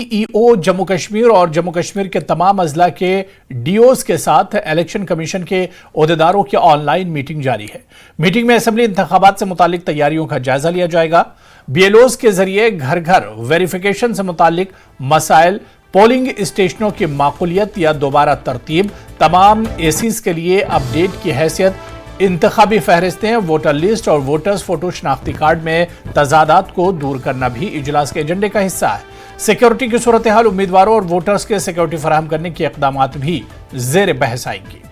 EO Jammu Kashmir और जम्मू कश्मीर के तमाम अजला के डीओज के साथ इलेक्शन कमीशन के ओहदेदारों की ऑनलाइन मीटिंग जारी है। मीटिंग में असेंबली इंतखाबात से मुतालिक तैयारियों का जायजा लिया जाएगा। बीएलओज के जरिए घर घर वेरिफिकेशन से मुतालिक मसाइल, पोलिंग स्टेशनों की माकूलियत या दोबारा तरतीब, तमाम एसीज के लिए अपडेट की हैसियत, इंतखाबी फहरिस्तें, वोटर लिस्ट और वोटर्स फोटो शनाख्ती कार्ड में तजादात को दूर करना भी इजलास के एजेंडे का हिस्सा है। सिक्योरिटी की सूरत हाल, उम्मीदवारों और वोटर्स के सिक्योरिटी फराहम करने के इकदामात भी जेर बहस आएंगी।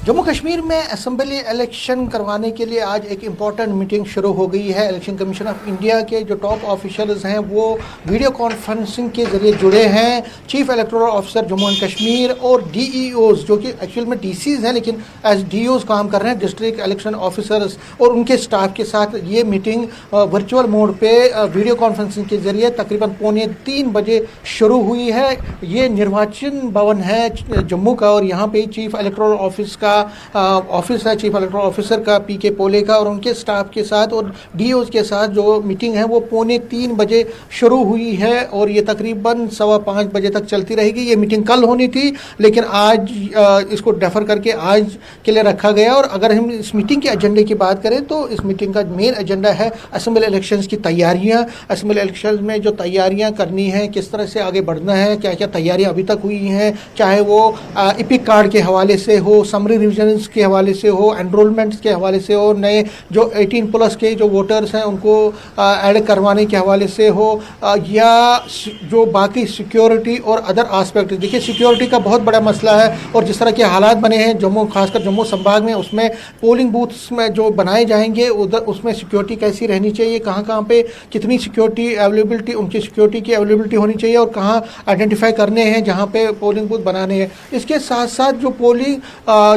जम्मू कश्मीर में असेंबली इलेक्शन करवाने के लिए आज एक इम्पॉर्टेंट मीटिंग शुरू हो गई है। इलेक्शन कमीशन ऑफ इंडिया के जो टॉप ऑफिशियल्स हैं वो वीडियो कॉन्फ्रेंसिंग के जरिए जुड़े हैं। Chief electoral officer Jammu and Kashmir और डीईओज जो कि एक्चुअल में डीसीज हैं लेकिन एज डीओज काम कर रहे हैं, डिस्ट्रिक्ट इलेक्शन ऑफिसर्स, और उनके स्टाफ के साथ ये मीटिंग वर्चुअल मोड पे वीडियो कॉन्फ्रेंसिंग के जरिए तकरीबन 2:45 बजे शुरू हुई है। ये निर्वाचन भवन है जम्मू का और यहाँ पे चीफ इलेक्टोरल ऑफिस का ऑफिस है, चीफ इलेक्टोरल ऑफिसर का पीके पोले का, और उनके स्टाफ के साथ और डीओज के साथ जो मीटिंग है वो 2:45 बजे शुरू हुई है और ये तकरीबन 5:15 बजे तक चलती रहेगी। ये मीटिंग कल होनी थी लेकिन आज इसको डेफर करके आज के लिए रखा गया। और अगर हम इस मीटिंग के एजेंडे की बात करें तो इस मीटिंग का मेन एजेंडा है असेंबली इलेक्शंस की तैयारियां। असेंबली इलेक्शन में जो तैयारियां करनी है, किस तरह से आगे बढ़ना है, क्या क्या तैयारियां अभी तक हुई हैं, चाहे वो इपिक कार्ड के हवाले से हो, समरी रिविजन्स के हवाले से हो, एनरोलमेंट्स के हवाले से हो, नए जो 18+ के जो वोटर्स हैं उनको ऐड करवाने के हवाले से हो, या जो बाकी सिक्योरिटी और अदर आस्पेक्ट। देखिए सिक्योरिटी का बहुत बड़ा मसला है और जिस तरह के हालात बने हैं जम्मू, खासकर जम्मू संभाग में, उसमें पोलिंग बूथ्स में जो बनाए जाएंगे उधर उसमें सिक्योरिटी कैसी रहनी चाहिए, कहाँ कहाँ पे कितनी सिक्योरिटी अवेलेबिलिटी, उनकी सिक्योरिटी की अवेलेबिलिटी होनी चाहिए और कहाँ आइडेंटिफाई करने हैं जहाँ पे पोलिंग बूथ बनाने हैं। इसके साथ साथ जो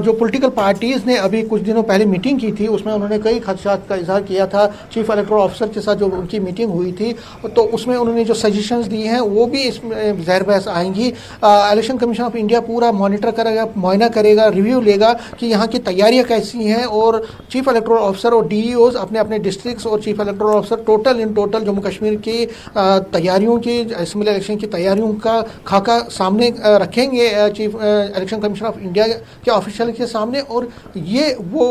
जो पॉलिटिकल पार्टीज़ ने अभी कुछ दिनों पहले मीटिंग की थी उसमें उन्होंने कई खदशात का इजहार किया था। चीफ इलेक्टोरल ऑफिसर के साथ जो उनकी मीटिंग हुई थी तो उसमें उन्होंने जो सजेशंस दी हैं वो भी इसमें ज़ाहिर बहस आएंगी। इलेक्शन कमीशन ऑफ इंडिया पूरा मॉनिटर करेगा, मुआयना करेगा, रिव्यू लेगा कि यहाँ की तैयारियाँ कैसी हैं और चीफ इलेक्टोरल ऑफिसर और डीईओज अपने अपने डिस्ट्रिक्ट्स और chief electoral officer total Jammu Kashmir की तैयारियों की, असेंबली इलेक्शन की तैयारियों का खाका सामने रखेंगे chief election commission of India के ऑफिशियल के सामने। और ये वो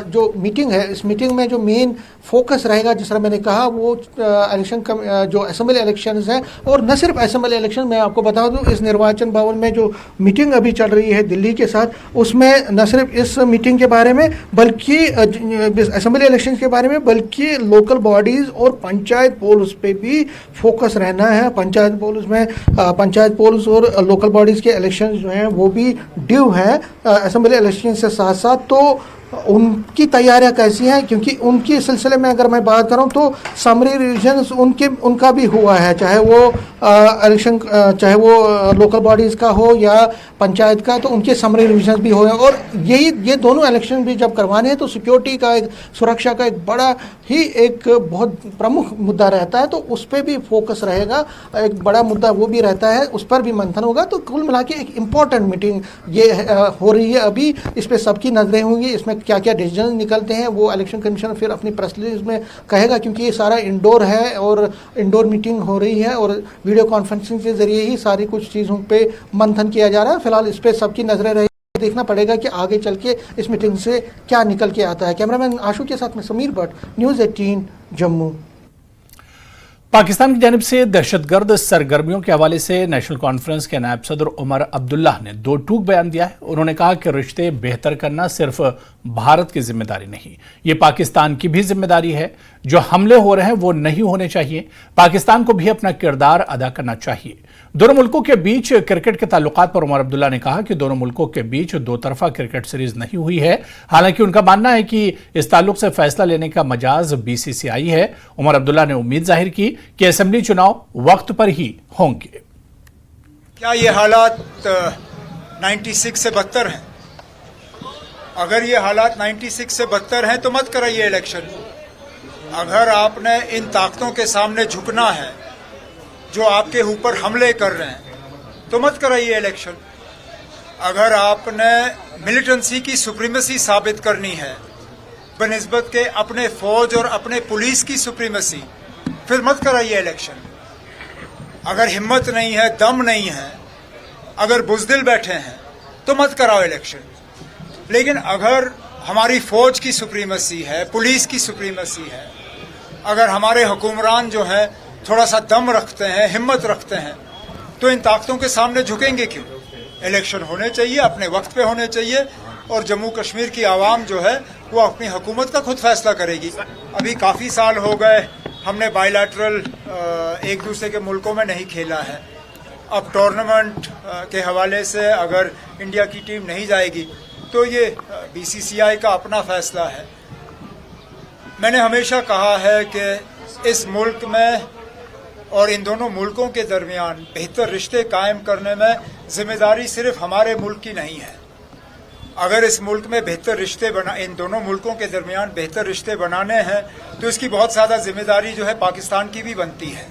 जो मीटिंग है, इस मीटिंग में जो मेन फोकस रहेगा, जिस तरह मैंने कहा, वो इलेक्शन जो असेंबली इलेक्शंस हैं। और न सिर्फ असेंबली इलेक्शन, मैं आपको बता दूं इस निर्वाचन भवन में जो मीटिंग अभी चल रही है दिल्ली के साथ, उसमें न सिर्फ इस मीटिंग के बारे में बल्कि असेंबली इलेक्शन के बारे में बल्कि लोकल बॉडीज़ और पंचायत पोल्स पे भी फोकस रहना है। पंचायत पोल्स में पंचायत पोल्स और लोकल बॉडीज़ के इलेक्शन जो हैं वो भी ड्यू हैं असेंबली इलेक्शन से साथ साथ। तो उनकी तैयारियां कैसी हैं, क्योंकि उनके सिलसिले में अगर मैं बात करूं तो समरी रिविजन्स उनका भी हुआ है, चाहे वो इलेक्शन चाहे वो लोकल बॉडीज़ का हो या पंचायत का, तो उनके समरी रिविजन्स भी हुए हैं। और ये दोनों इलेक्शन भी जब करवाने हैं तो सिक्योरिटी का, एक सुरक्षा का एक बड़ा ही एक बहुत प्रमुख मुद्दा रहता है, तो उस पर भी फोकस रहेगा। एक बड़ा मुद्दा वो भी रहता है, उस पर भी मंथन होगा। तो कुल मिला के एक इम्पॉर्टेंट मीटिंग ये हो रही है अभी। इस पर सबकी नजरें होंगी, इसमें क्या क्या डिसीजन निकलते हैं वो इलेक्शन कमीशन फिर अपनी प्रेस रिलीज में कहेगा, क्योंकि ये सारा इंडोर है और इंडोर मीटिंग हो रही है और वीडियो कॉन्फ्रेंसिंग के जरिए ही सारी कुछ चीज़ों पे मंथन किया जा रहा है। फिलहाल इस पर सबकी नजरें रही, देखना पड़ेगा कि आगे चल के इस मीटिंग से क्या निकल के आता है। कैमरामैन आशु के साथ में समीर भट्ट, न्यूज़ 18 जम्मू। पाकिस्तान की जानिब से दहशतगर्द सरगर्मियों के हवाले से नेशनल कॉन्फ्रेंस के नायब सदर उमर अब्दुल्लाह ने दो टूक बयान दिया है। उन्होंने कहा कि रिश्ते बेहतर करना सिर्फ भारत की जिम्मेदारी नहीं, ये पाकिस्तान की भी जिम्मेदारी है। जो हमले हो रहे हैं वो नहीं होने चाहिए। पाकिस्तान को भी अपना किरदार अदा करना चाहिए। दोनों मुल्कों के बीच क्रिकेट के ताल्लुकात पर उमर अब्दुल्ला ने कहा कि दोनों मुल्कों के बीच दो तरफा क्रिकेट सीरीज नहीं हुई है। हालांकि उनका मानना है कि इस ताल्लुक से फैसला लेने का मजाज बीसीसीआई है। उमर अब्दुल्ला ने उम्मीद जाहिर की कि असेंबली चुनाव वक्त पर ही होंगे। क्या ये हालात 96 से बदतर हैं? अगर ये हालात 96 से बदतर हैं तो मत कराइए इलेक्शन। अगर आपने इन ताकतों के सामने झुकना है जो आपके ऊपर हमले कर रहे हैं तो मत कराइए इलेक्शन। अगर आपने मिलिटेंसी की सुप्रीमेसी साबित करनी है बनिस्बत के अपने फौज और अपने पुलिस की सुप्रीमेसी, फिर मत कराइए इलेक्शन। अगर हिम्मत नहीं है, दम नहीं है, अगर बुजदिल बैठे हैं तो मत कराओ इलेक्शन। लेकिन अगर हमारी फौज की सुप्रीमेसी है, पुलिस की सुप्रीमेसी है, अगर हमारे हुक्मरान जो हैं थोड़ा सा दम रखते हैं, हिम्मत रखते हैं, तो इन ताकतों के सामने झुकेंगे क्यों? इलेक्शन होने चाहिए, अपने वक्त पे होने चाहिए, और जम्मू कश्मीर की आवाम जो है वो अपनी हुकूमत का खुद फैसला करेगी। अभी काफ़ी साल हो गए हमने बायलैटरल एक दूसरे के मुल्कों में नहीं खेला है। अब टूर्नामेंट के हवाले से अगर इंडिया की टीम नहीं जाएगी तो ये बीसीसीआई का अपना फैसला है। मैंने हमेशा कहा है कि इस मुल्क में और इन दोनों मुल्कों के दरमियान बेहतर रिश्ते कायम करने में जिम्मेदारी सिर्फ हमारे मुल्क की नहीं है। अगर इस मुल्क में बेहतर रिश्ते इन दोनों मुल्कों के दरमियान बेहतर रिश्ते बनाने हैं तो इसकी बहुत ज़्यादा जिम्मेदारी जो है पाकिस्तान की भी बनती है।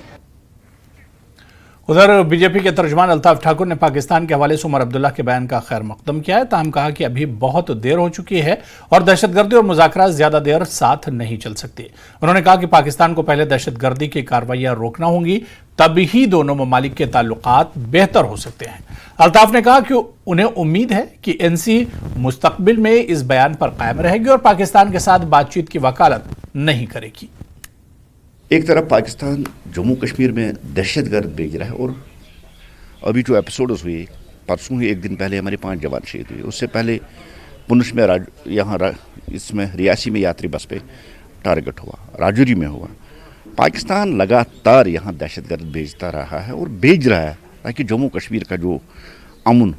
उधर बीजेपी के तर्जुमान अल्ताफ ठाकुर ने पाकिस्तान के हवाले से उमर अब्दुल्ला के बयान का खैर मकदम किया है। ताहम कहा कि अभी बहुत देर हो चुकी है और दहशतगर्दी और मुज़ाकरात ज्यादा देर साथ नहीं चल सकते। उन्होंने कहा कि पाकिस्तान को पहले दहशतगर्दी की कार्रवाइयां रोकना होंगी, तभी ही दोनों ममालिक के ताल्लुकात बेहतर हो सकते हैं। अल्ताफ ने कहा कि उन्हें उम्मीद है कि एनसी मुस्तकबिल में इस बयान पर कायम रहेगी और पाकिस्तान के साथ बातचीत की वकालत नहीं करेगी। एक तरफ पाकिस्तान जम्मू कश्मीर में दहशतगर्द भेज रहा है और अभी जो एपिसोड्स हुए, परसों ही एक दिन पहले हमारे 5 जवान शहीद हुए, उससे पहले पुंछ में यहाँ इसमें रियासी में यात्री बस पे टारगेट हुआ, राजौरी में हुआ। पाकिस्तान लगातार यहाँ दहशतगर्द भेजता रहा है और भेज रहा है ताकि जम्मू कश्मीर का जो अमन,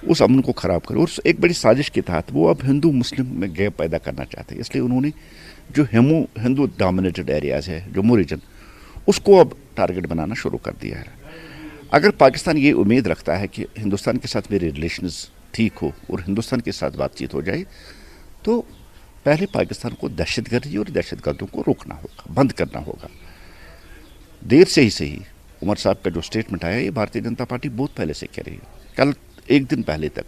उस अमन को ख़राब करे। और एक बड़ी साजिश के तहत वो अब हिंदू मुस्लिम में गैप पैदा करना चाहते हैं। इसलिए उन्होंने जो हिंदू डोमिनेटेड एरियाज है जम्मू रीजन, उसको अब टारगेट बनाना शुरू कर दिया है। अगर पाकिस्तान ये उम्मीद रखता है कि हिंदुस्तान के साथ मेरे रिलेशंस ठीक हो और हिंदुस्तान के साथ बातचीत हो जाए, तो पहले पाकिस्तान को दहशतगर्दी और दहशतगर्दों को रोकना होगा, बंद करना होगा। देर से ही सही उमर साहब का जो स्टेटमेंट आया, ये भारतीय जनता पार्टी बहुत पहले से कह रही है। कल एक दिन पहले तक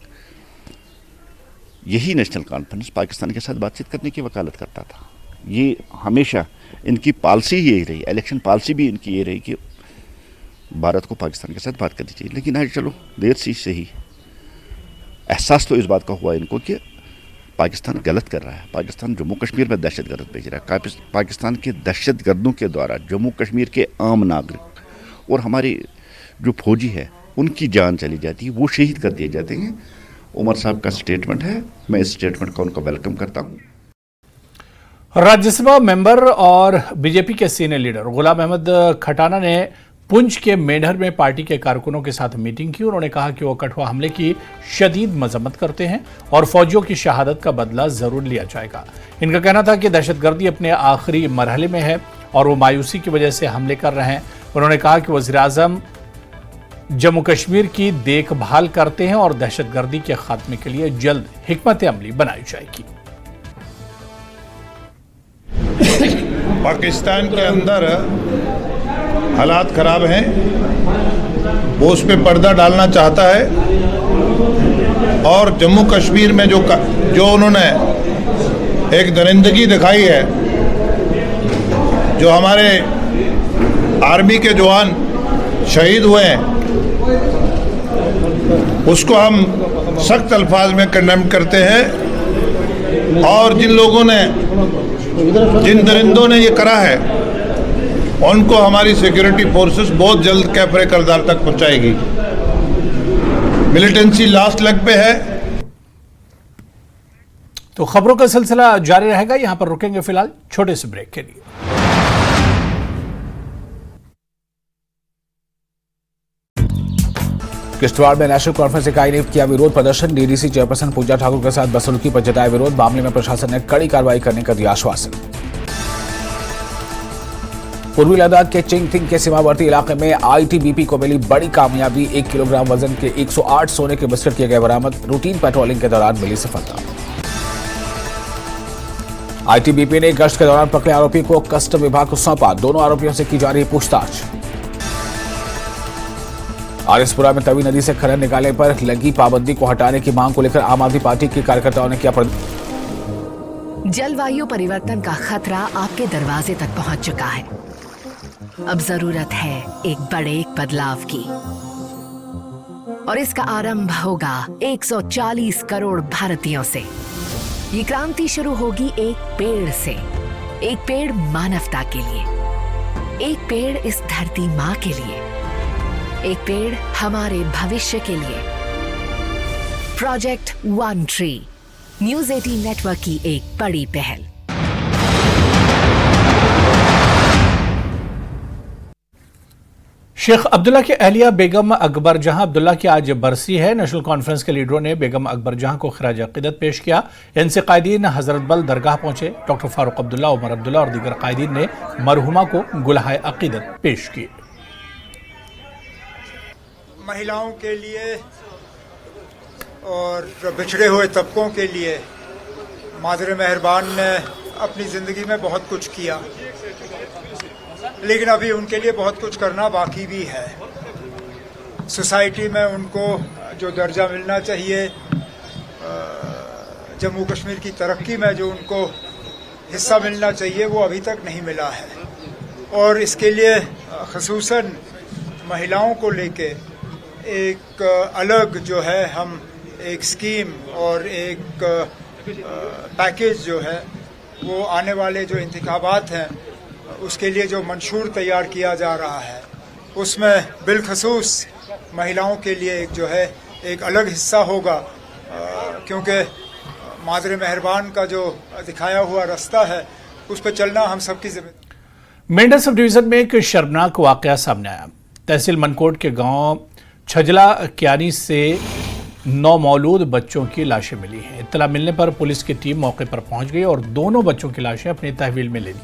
यही नेशनल कॉन्फ्रेंस पाकिस्तान के साथ बातचीत करने की वकालत करता था। ये हमेशा इनकी पॉलिसी यही रही, इलेक्शन पॉलिसी भी इनकी ये रही कि भारत को पाकिस्तान के साथ बात करनी चाहिए। लेकिन आज चलो देर से सही एहसास तो इस बात का हुआ इनको कि पाकिस्तान गलत कर रहा है। पाकिस्तान जम्मू कश्मीर में दहशतगर्द भेज रहा है। पाकिस्तान के दहशतगर्दों के द्वारा जम्मू कश्मीर के आम नागरिक और हमारे जो फौजी है उनकी जान चली जाती है, वो शहीद कर दिए जाते हैं। उमर साहब का स्टेटमेंट है, मैं इस स्टेटमेंट का उनको वेलकम करता हूँ। राज्यसभा मेंबर और बीजेपी के सीनियर लीडर गुलाम अहमद खटाना ने पुंछ के मेंढर में पार्टी के कारकुनों के साथ मीटिंग की। उन्होंने कहा कि वो कठुआ हमले की शदीद मजम्मत करते हैं और फौजियों की शहादत का बदला जरूर लिया जाएगा। इनका कहना था कि दहशतगर्दी अपने आखिरी मरहले में है और वो मायूसी की वजह से हमले कर रहे हैं। उन्होंने कहा कि वज़ीर-ए-आज़म जम्मू कश्मीर की देखभाल करते हैं और दहशतगर्दी के खात्मे के लिए जल्द हिकमत अमली बनाई जाएगी। पाकिस्तान के अंदर हालात खराब हैं, वो उस पर पर्दा डालना चाहता है और जम्मू कश्मीर में जो उन्होंने एक दरिंदगी दिखाई है, जो हमारे आर्मी के जवान शहीद हुए हैं, उसको हम सख्त अल्फाज में कंडेम करते हैं। और जिन दरिंदों ने ये करा है उनको हमारी सिक्योरिटी फोर्सेस बहुत जल्द कैफरे करदार तक पहुंचाएगी। मिलिटेंसी लास्ट लेग पे है। तो खबरों का सिलसिला जारी रहेगा, यहां पर रुकेंगे फिलहाल छोटे से ब्रेक के लिए। किश्तवाड़ में नेशनल कॉन्फ्रेंस इकाई ने किया विरोध प्रदर्शन। डीडीसी चेयरपर्सन पूजा ठाकुर के साथ बसरुखी पर जताया विरोध। मामले में प्रशासन ने कड़ी कार्रवाई करने का दिया आश्वासन। पूर्वी लद्दाख के चिंगथिंग के सीमावर्ती इलाके में आईटीबीपी को मिली बड़ी कामयाबी। 1 किलोग्राम वजन के 108 सोने के बिस्किट किए गए बरामद। रूटीन पेट्रोलिंग के दौरान मिली सफलता। आईटीबीपी ने गश्त के दौरान पकड़े आरोपी को कस्टम विभाग को सौंपा। दोनों आरोपियों से की जा रही पूछताछ। आरिसपुरा में तवी नदी से खनन निकालने पर लगी पाबंदी को हटाने की मांग को लेकर आम आदमी पार्टी के कार्यकर्ताओं ने किया जलवायु परिवर्तन का खतरा आपके दरवाजे तक पहुंच चुका है। अब जरूरत है एक बड़े बदलाव की, और इसका आरंभ होगा 140 करोड़ भारतीयों से। ये क्रांति शुरू होगी एक पेड़ से। एक पेड़ मानवता के लिए, एक पेड़ इस धरती माँ के लिए, एक पेड़ हमारे भविष्य के लिए। Project one tree, news 18 network की एक बड़ी पहल। शेख अब्दुल्ला की अहलिया बेगम अकबर जहां अब्दुल्ला की आज बरसी है। नेशनल कॉन्फ्रेंस के लीडरों ने बेगम अकबर जहां को खिराज अकीदत पेश किया। इनसे कायदीन हजरत बल दरगाह पहुंचे। डॉक्टर फारूक अब्दुल्ला, उमर अब्दुल्ला और दीगर कायदीन ने मरहुमा को गुलहाए अकीदत पेश की। महिलाओं के लिए और बिछड़े हुए तबकों के लिए मादर मेहरबान ने अपनी ज़िंदगी में बहुत कुछ किया, लेकिन अभी उनके लिए बहुत कुछ करना बाकी भी है। सोसाइटी में उनको जो दर्जा मिलना चाहिए, जम्मू कश्मीर की तरक्की में जो उनको हिस्सा मिलना चाहिए, वो अभी तक नहीं मिला है। और इसके लिए ख़ुसूसन महिलाओं को लेके एक अलग जो है हम एक स्कीम और एक पैकेज जो है वो आने वाले जो इंतखाबात हैं उसके लिए जो मंशूर तैयार किया जा रहा है, उसमें बिलखसूस महिलाओं के लिए एक जो है एक अलग हिस्सा होगा, क्योंकि मादर मेहरबान का जो दिखाया हुआ रास्ता है उस पर चलना हम सबकी जिम्मेदारी। मेंढा सब डिवीजन में एक शर्मनाक वाकया सामने आया। तहसील मनकोट के गांव छजला क्यानी से 9 मौलूद बच्चों की लाशें मिली हैं। इत्तला मिलने पर पुलिस की टीम मौके पर पहुंच गई और दोनों बच्चों की लाशें अपनी तहवील में ले ली।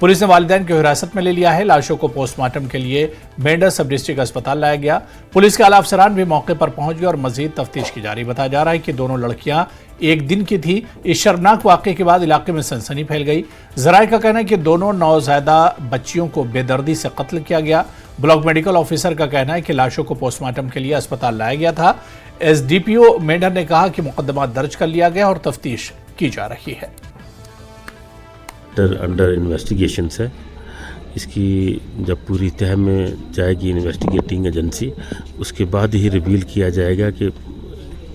पुलिस ने वालिदैन को हिरासत में ले लिया है। लाशों को पोस्टमार्टम के लिए मेंढा सब डिस्ट्रिक्ट अस्पताल लाया गया। पुलिस के आला अफसरान भी मौके पर पहुंच गए और मजीद तफ्तीश की जा रही। बताया जा रहा है कि दोनों लड़कियां एक दिन की थी। इस शर्मनाक वाकये के बाद इलाके में सनसनी फैल गई। जराये का कहना है कि दोनों नौज़ायदा बच्चियों को बेदर्दी से कत्ल किया गया। ब्लॉक मेडिकल ऑफिसर का कहना है कि लाशों को पोस्टमार्टम के लिए अस्पताल लाया गया था। एसडीपीओ मेंढर ने कहा कि मुकदमा दर्ज कर लिया गया और तफ्तीश की जा रही है। अंडर इन्वेस्टिगेशन है। इसकी जब पूरी तह में जाएगी इन्वेस्टिगेटिंग एजेंसी, उसके बाद ही रिवील किया जाएगा कि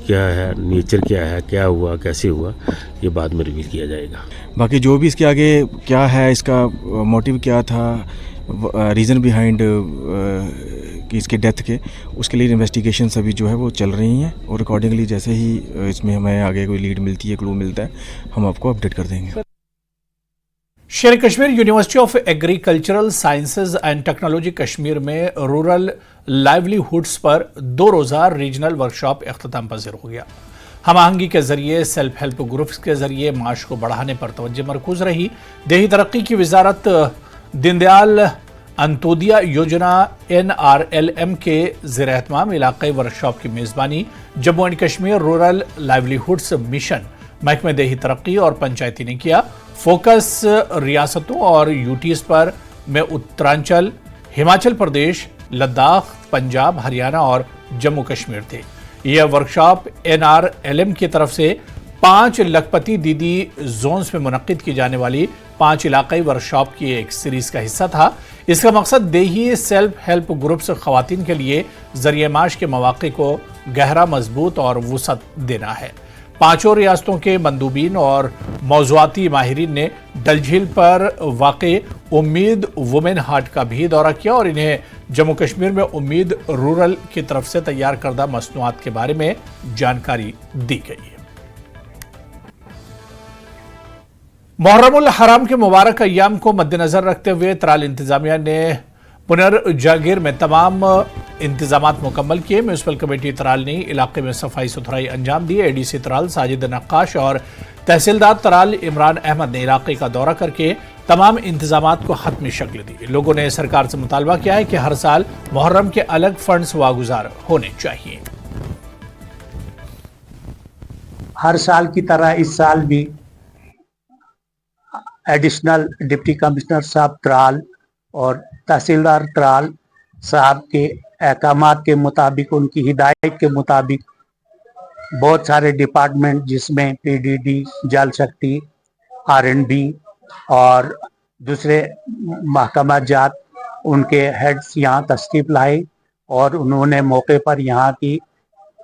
क्या है, नेचर क्या है, क्या हुआ, कैसे हुआ, ये बाद में रिवील किया जाएगा। बाकी जो भी इसके आगे क्या है, इसका मोटिव क्या था, रीज़न बिहाइंड कि इसके डेथ के, उसके लिए इन्वेस्टिगेशन अभी जो है वो चल रही हैं और अकॉर्डिंगली जैसे ही इसमें हमें आगे कोई लीड मिलती है, क्लू मिलता है, हम आपको अपडेट कर देंगे। शेर Kashmir university of agricultural sciences and technology Kashmir में रूरल लाइवलीहुड्स पर 2 रोज़ा रीजनल वर्कशॉप इख्तिताम पज़ीर हो गया। हम आहंगी के जरिए सेल्फ हेल्प ग्रुप्स के जरिए माश को बढ़ाने पर तवज्जो मरकूज रही। देही तरक्की की वजारत दीनदयाल अंत्योदया योजना NRLM के ज़ेर एहतमाम इलाक़ाई वर्कशॉप की मेज़बानी Jammu and Kashmir rural livelihoods mission, महकमा देही तरक्की और पंचायती ने किया। फोकस रियासतों और यूटीज पर में उत्तरांचल, हिमाचल प्रदेश, लद्दाख, पंजाब, हरियाणा और जम्मू कश्मीर थे। यह वर्कशॉप NRLM की तरफ से 5 लखपति दीदी जोन्स में मुनक्किद की जाने वाली 5 इलाकाई वर्कशॉप की एक सीरीज का हिस्सा था। इसका मकसद देही सेल्फ हेल्प ग्रुप्स खवातीन के लिए जरिए माश के मौके को गहरा, मजबूत और वुसअत देना है। 5 रियासतों के मंदूबीन और मौज़ूआती माहिरीन ने डल झील पर वाक़े उम्मीद वुमेन हाट का भी दौरा किया और इन्हें जम्मू कश्मीर में उम्मीद रूरल की तरफ से तैयार करदा मसनूआत के बारे में जानकारी दी गई। मुहर्रमुल हराम के मुबारक अय्याम को मद्देनजर रखते हुए त्राल इंतजामिया ने पुनर्जागीर में तमाम इंतजामात मुकम्मल किए। म्यूनसिपल कमेटी त्राल ने इलाके में सफाई सुथराई अंजाम दी। ADC त्राल साजिद नक्काश और तहसीलदार त्राल इमरान अहमद ने इलाके का दौरा करके तमाम इंतजामात को हतमी शक्ल दी। लोगों ने सरकार से मुतालबा किया है कि हर साल मुहर्रम के अलग फंड्स वागुजार होने चाहिए। हर साल की तरह इस साल भी एडिशनल डिप्टी कमिश्नर साहब त्राल और तहसीलदार त्राल साहब के अहकामात के मुताबिक, उनकी हिदायत के मुताबिक बहुत सारे डिपार्टमेंट जिसमें PDD, जल शक्ति, आर&बी और दूसरे महकमा जात उनके हेड्स यहाँ तशरीफ लाए और उन्होंने मौके पर यहाँ की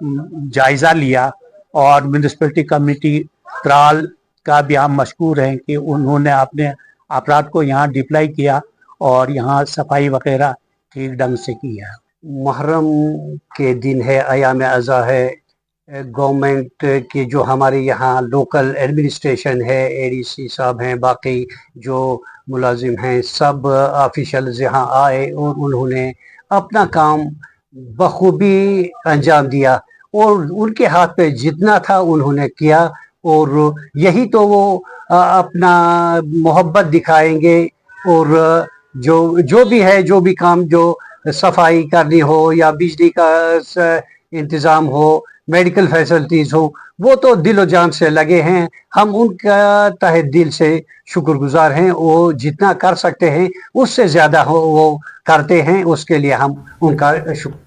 जायज़ा लिया। और म्यूनिसिपैलिटी कमेटी त्राल का भी हम मशकूर हैं कि उन्होंने अपने अफराद को यहाँ डिप्लाई किया और यहाँ सफाई वगैरह ठीक ढंग से किया। मुहर्रम के दिन है, अयाम अज़ा है, गवर्नमेंट के जो हमारे यहाँ लोकल एडमिनिस्ट्रेशन है, एडीसी साहब हैं, बाकी जो मुलाजिम हैं, सब ऑफिशियल्स यहाँ आए और उन्होंने अपना काम बखूबी अंजाम दिया और उनके हाथ पे जितना था उन्होंने किया। और यही तो वो अपना मोहब्बत दिखाएंगे। और जो भी है, जो भी काम, जो सफाई करनी हो या बिजली का इंतज़ाम हो, मेडिकल फैसिलिटीज़ हो, वो तो दिलो जान से लगे हैं। हम उनका तहे दिल से शुक्रगुजार हैं। वो जितना कर सकते हैं उससे ज़्यादा वो करते हैं, उसके लिए हम उनका शुक्र।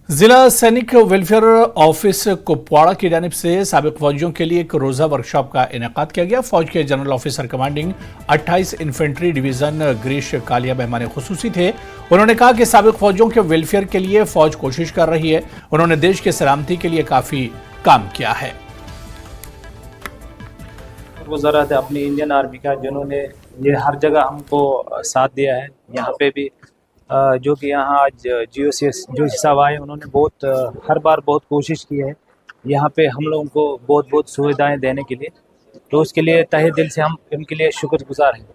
जिला सैनिक वेलफेयर ऑफिस कुपवाड़ा की जानिब से साबिक फौजियों के लिए एक रोजा वर्कशॉप का इनेकाद किया गया। फौज के general officer commanding 28 infantry division Girish Kalia मेहमान खुसूसी थे। उन्होंने कहा कि साबिक फौजियों के वेलफेयर के लिए फौज कोशिश कर रही है। उन्होंने देश की सलामती के लिए काफी काम किया है। वज़ारत अपनी इंडियन आर्मी का, जिन्होंने ये हर जगह हमको साथ दिया है, यहाँ पे भी जो कि यहाँ आज GOCS जो हिसाब आए, उन्होंने हर बार बहुत कोशिश की है यहाँ पे हम लोगों को बहुत सुविधाएं देने के लिए। तो उसके लिए तहे दिल से हम इनके लिए शुक्रगुजार हैं।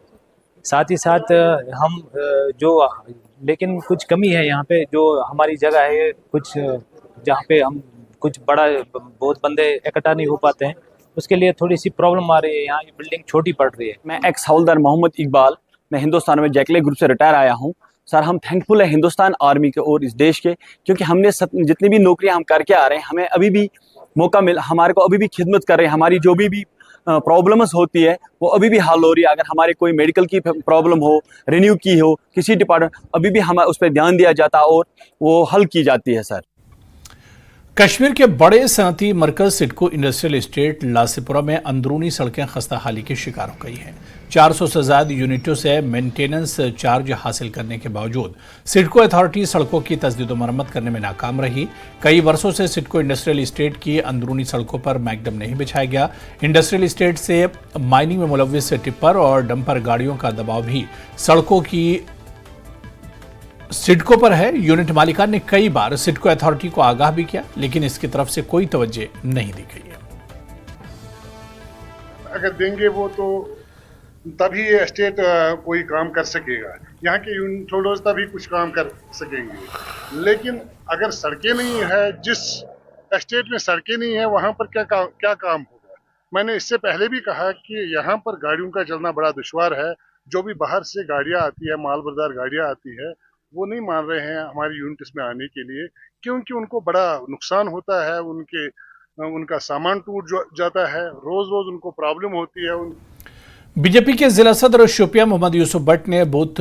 साथ ही साथ हम लेकिन कुछ कमी है यहाँ पे, जो हमारी जगह है कुछ जहाँ पे हम कुछ बहुत बंदे इकट्ठा नहीं हो पाते हैं, उसके लिए थोड़ी सी प्रॉब्लम आ रही है। यहाँ ये बिल्डिंग छोटी पड़ रही है। मैं एक्स हवलदार मोहम्मद इकबाल, मैं हिंदुस्तान में जैकले ग्रुप से रिटायर आया हूँ। सर, हम थैंकफुल है हिंदुस्तान आर्मी के और इस देश के, क्योंकि हमने जितनी भी नौकरियां हम करके आ रहे हैं, हमें अभी भी मौका हमारे को अभी भी खिदमत कर रहे हैं। हमारी जो भी प्रॉब्लम्स होती है वो अभी भी हल हो रही है। अगर हमारे कोई मेडिकल की प्रॉब्लम हो, रिन्यू की हो, किसी डिपार्टमेंट, अभी भी हम उस पर ध्यान दिया जाता है और वो हल की जाती है। सर, कश्मीर के बड़े सनती मरकज सिडको इंडस्ट्रियल एस्टेट लासीपुरा में अंदरूनी सड़कें खस्ता हाली की शिकार हो गई हैं। 400 से ज्यादा यूनिटों से मेंटेनेंस चार्ज हासिल करने के बावजूद सिडको अथॉरिटी सड़कों की तजदीद व मरम्मत करने में नाकाम रही। कई वर्षों से सिडको इंडस्ट्रियल एस्टेट की अंदरूनी सड़कों पर मैकडम नहीं बिछाया गया। इंडस्ट्रियल एस्टेट से माइनिंग में मुलव्विस टिप्पर और डंपर गाड़ियों का दबाव भी सड़कों की सिडको पर है। यूनिट मालिकान ने कई बार सिडको अथॉरिटी को आगाह भी किया, लेकिन इसकी तरफ से कोई तवज्जो नहीं दी गई है। अगर देंगे वो तो तभी ये एस्टेट कोई काम कर सकेगा, यहाँ के यूनिट होल्डर्स तभी कुछ काम कर सकेंगे। लेकिन अगर सड़कें नहीं है, जिस एस्टेट में सड़कें नहीं है, वहाँ पर क्या काम होगा। मैंने इससे पहले भी कहा कि यहाँ पर गाड़ियों का चलना बड़ा दुश्वार है। जो भी बाहर से गाड़ियाँ आती है, माल बरदार गाड़ियाँ आती है, वो नहीं मान रहे हैं हमारी यूनिट्स में आने के लिए, क्योंकि उनको बड़ा नुकसान होता है। उनका सामान टूट जाता है, रोज रोज उनको प्रॉब्लम होती है। बीजेपी के जिला सदर शोपियां मोहम्मद यूसुफ भट्ट ने बूथ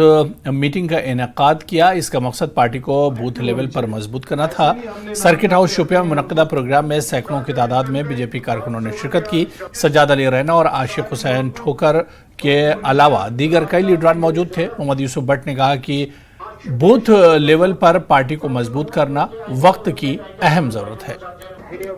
मीटिंग का इनेकाद किया। इसका मकसद पार्टी को बूथ लेवल पर मजबूत करना था। सर्किट हाउस शोपियां में मुनक्किदा प्रोग्राम में सैकड़ों की तादाद में बीजेपी कारकुनों ने शिरकत की। सज्जाद अली रैना और आशिक हुसैन ठोकर के अलावा दीगर कई लीडरान मौजूद थे। मोहम्मद यूसुफ भट्ट ने कहा कि बूथ लेवल पर पार्टी को मजबूत करना वक्त की अहम जरूरत है।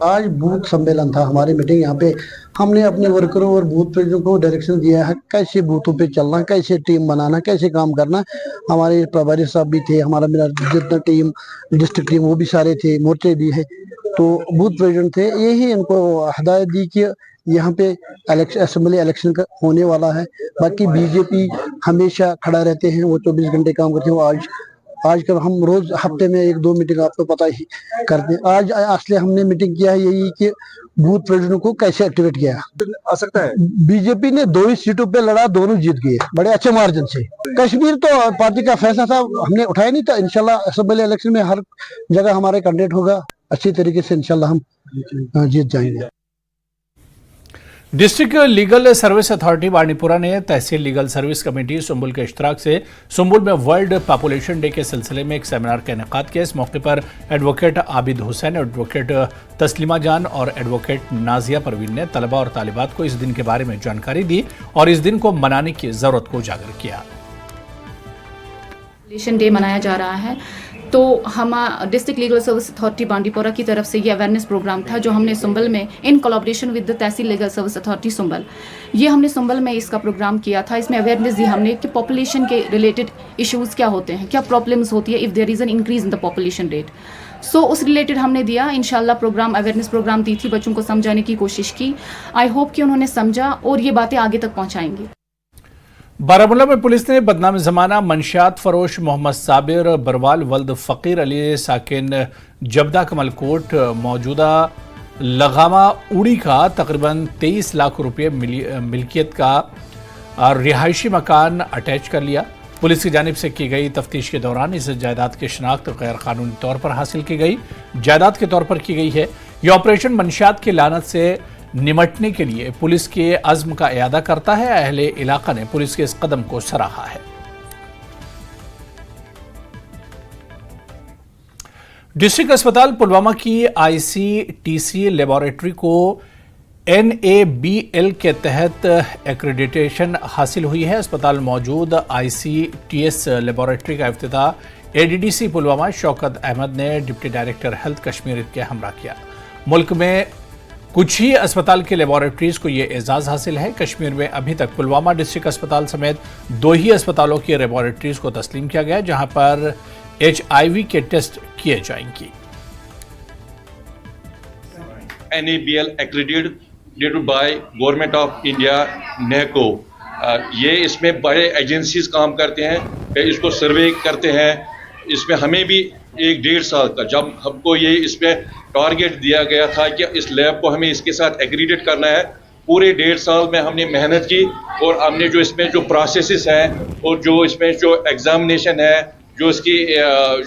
आज बूथ सम्मेलन था हमारी मीटिंग। यहाँ पे हमने अपने वर्करों और बूथ प्रेसिडेंट को डायरेक्शन दिया है कैसे बूथों पे चलना, कैसे टीम बनाना, कैसे काम करना। हमारे प्रभारी साहब भी थे, हमारा मेरा जितना टीम डिस्ट्रिक्ट टीम वो भी सारे थे, मोर्चे भी है, तो बूथ प्रेसिडेंट थे। यही इनको हदायत दी कि यहाँ पे असेंबली इलेक्शन का होने वाला है। बाकी बीजेपी हमेशा खड़ा रहते हैं, वो 24 घंटे काम करते हैं। आज कल हम रोज हफ्ते में 1-2 मीटिंग आपको पता ही करते हैं। आज असली हमने मीटिंग किया है यही कि बूथ प्रेसिडेंट को कैसे एक्टिवेट किया आ सकता है। बीजेपी ने 2 ही सीटों पे लड़ा, दोनों जीत गए बड़े अच्छे मार्जिन से। कश्मीर तो पार्टी का फैसला था, हमने उठाया नहीं था। इंशाल्लाह असेंबली इलेक्शन में हर जगह हमारे कैंडिडेट होगा, अच्छी तरीके से इंशाल्लाह हम जीत जाएंगे। District legal service authority Bandipora ने तहसील लीगल सर्विस कमेटी सुंबुल के इश्तराक से सुंबुल में वर्ल्ड पॉपुलेशन डे के सिलसिले में एक सेमिनार का इनेकाद किया। इस मौके पर एडवोकेट आबिद हुसैन, एडवोकेट तस्लीमा जान और एडवोकेट नाजिया परवीन ने तलबा और तालिबात को इस दिन के बारे में जानकारी दी और इस दिन को मनाने की जरूरत को उजागर किया। पॉपुलेशन डे मनाया जा रहा है, तो हम district legal service authority Bandipora की तरफ से ये अवेयरनेस प्रोग्राम था जो हमने सुंबल में in collaboration with the tehsil legal service authority Sumbal, ये हमने सुंबल में इसका प्रोग्राम किया था। इसमें अवेयरनेस दी हमने कि पॉपुलेशन के रिलेटेड इश्यूज़ क्या होते हैं, क्या प्रॉब्लम्स होती है if there is an increase in the population rate. So उस रिलेटेड हमने दिया इंशाल्लाह प्रोग्राम, अवेयरनेस प्रोग्राम दी थी, बच्चों को समझाने की कोशिश की। आई होप कि उन्होंने समझा और ये बातें आगे तक पहुँचाएंगी। बारामूला में पुलिस ने बदनाम जमाना मंशियात फरोश मोहम्मद साबिर बरवाल वल्द फ़कीर अली साकिन जबदा कमलकोट मौजूदा लगामा उड़ी का तकरीबन 23 लाख रुपये मिल्कियत का रिहायशी मकान अटैच कर लिया। पुलिस की जानिब से की गई तफ्तीश के दौरान इस जायदाद की शनाख्त गैर कानूनी तौर पर हासिल की गई जायदाद के तौर पर की गई है। यह ऑपरेशन मंशियात की लानत से निमटने के लिए पुलिस के अज़्म का इयादा करता है। अहले इलाका ने पुलिस के इस कदम को सराहा है। डिस्ट्रिक्ट अस्पताल पुलवामा की ICTC लेबोरेटरी को NABL के तहत एक्रेडिटेशन हासिल हुई है। अस्पताल मौजूद ICTS लेबोरेटरी का इफ्तिताह ADDC पुलवामा शौकत अहमद ने डिप्टी डायरेक्टर हेल्थ कश्मीर के हमरा किया। मुल्क में कुछ ही अस्पताल के लेबोरेटरीज को यह एजाज हासिल है। कश्मीर में अभी तक पुलवामा डिस्ट्रिक्ट अस्पताल समेत 2 ही अस्पतालों की लेबोरेटरीज को तस्लीम किया गया जहां पर HIV के टेस्ट किए जाएंगे। NABL accredited by government of India NACO। ये इसमें बड़े एजेंसीज काम करते हैं, इसको सर्वे करते हैं। इसमें हमें भी 1-1.5 साल का जब हमको ये इसमें टारगेट दिया गया था कि इस लैब को हमें इसके साथ एग्रीडेट करना है, पूरे 1.5 साल में हमने मेहनत की और हमने जो इसमें जो प्रोसेसेस हैं और जो इसमें जो एग्जामिनेशन है, जो इसकी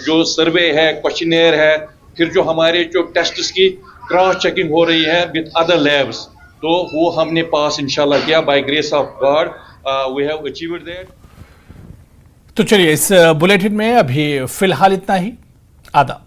जो सर्वे है, क्वेश्चनेयर है, फिर जो हमारे जो टेस्ट्स की क्रॉस चेकिंग हो रही है विद अदर लैब्स, तो वो हमने पास इंशाल्लाह किया by grace of God. We have achieved that. तो चलिए इस बुलेटिन में अभी फिलहाल इतना ही। आदाब।